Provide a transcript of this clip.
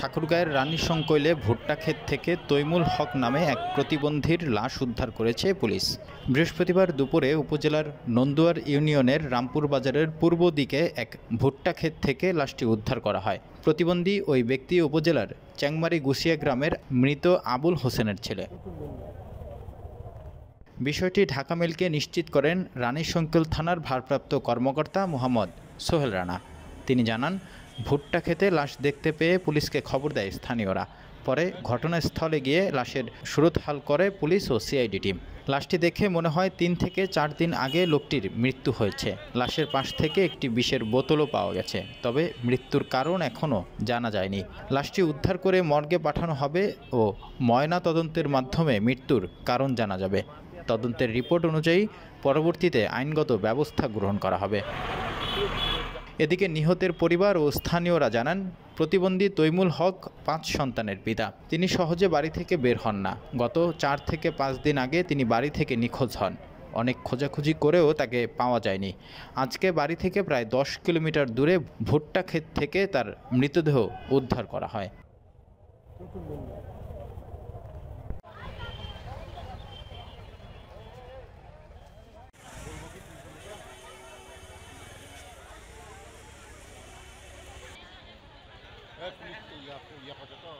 ঠাকুরগাঁয়ের রানীশংকৈলে ভুট্টা ক্ষেত থেকে তৈমুল হক নামে এক প্রতিবন্ধীর লাশ উদ্ধার করেছে পুলিশ। বৃহস্পতিবার দুপুরে উপজেলার নন্দুয়ার ইউনিয়নের রামপুর বাজারের পূর্ব দিকে এক ভুট্টা ক্ষেত থেকে লাশটি উদ্ধার করা হয়। প্রতিবন্ধী ওই ব্যক্তি উপজেলার চ্যাংমারি গুছিয়া গ্রামের মৃত আবুল হোসেনের ছেলে। বিষয়টি ঢাকা মেলকে নিশ্চিত করেন রানীশংকৈল থানার ভারপ্রাপ্ত কর্মকর্তা মোহাম্মদ সোহেল রানা। তিনি জানান, ভুট্টা খেতে লাশ দেখতে পেয়ে পুলিশকে খবর দেয় স্থানীয়রা। পরে ঘটনাস্থলে গিয়ে লাশের সুরতহাল করে পুলিশ ও সিআইডি টিম। লাশটি দেখে মনে হয় ৩ থেকে ৪ দিন আগে লোকটির মৃত্যু হয়েছে। লাশের পাশ থেকে একটি বিষের বোতলও পাওয়া গেছে, তবে মৃত্যুর কারণ এখনও জানা যায়নি। লাশটি উদ্ধার করে মর্গে পাঠানো হবে ও ময়না তদন্তের মাধ্যমে মৃত্যুর কারণ জানা যাবে। তদন্তের রিপোর্ট অনুযায়ী পরবর্তীতে আইনগত ব্যবস্থা গ্রহণ করা হবে। এদিকে নিহতের পরিবার ও স্থানীয়রা জানান, প্রতিবন্ধী তৈমুল হক ৫ সন্তানের পিতা। তিনি সহজে বাড়ি থেকে বের হন না। গত ৪ থেকে ৫ দিন আগে তিনি বাড়ি থেকে নিখোঁজ হন। অনেক খোঁজাখুঁজি করেও তাকে পাওয়া যায়নি। আজকে বাড়ি থেকে প্রায় ১০ কিলোমিটার দূরে ভুট্টা ক্ষেত থেকে তার মৃতদেহ উদ্ধার করা হয়। পুলিশ ইয়া কথা তো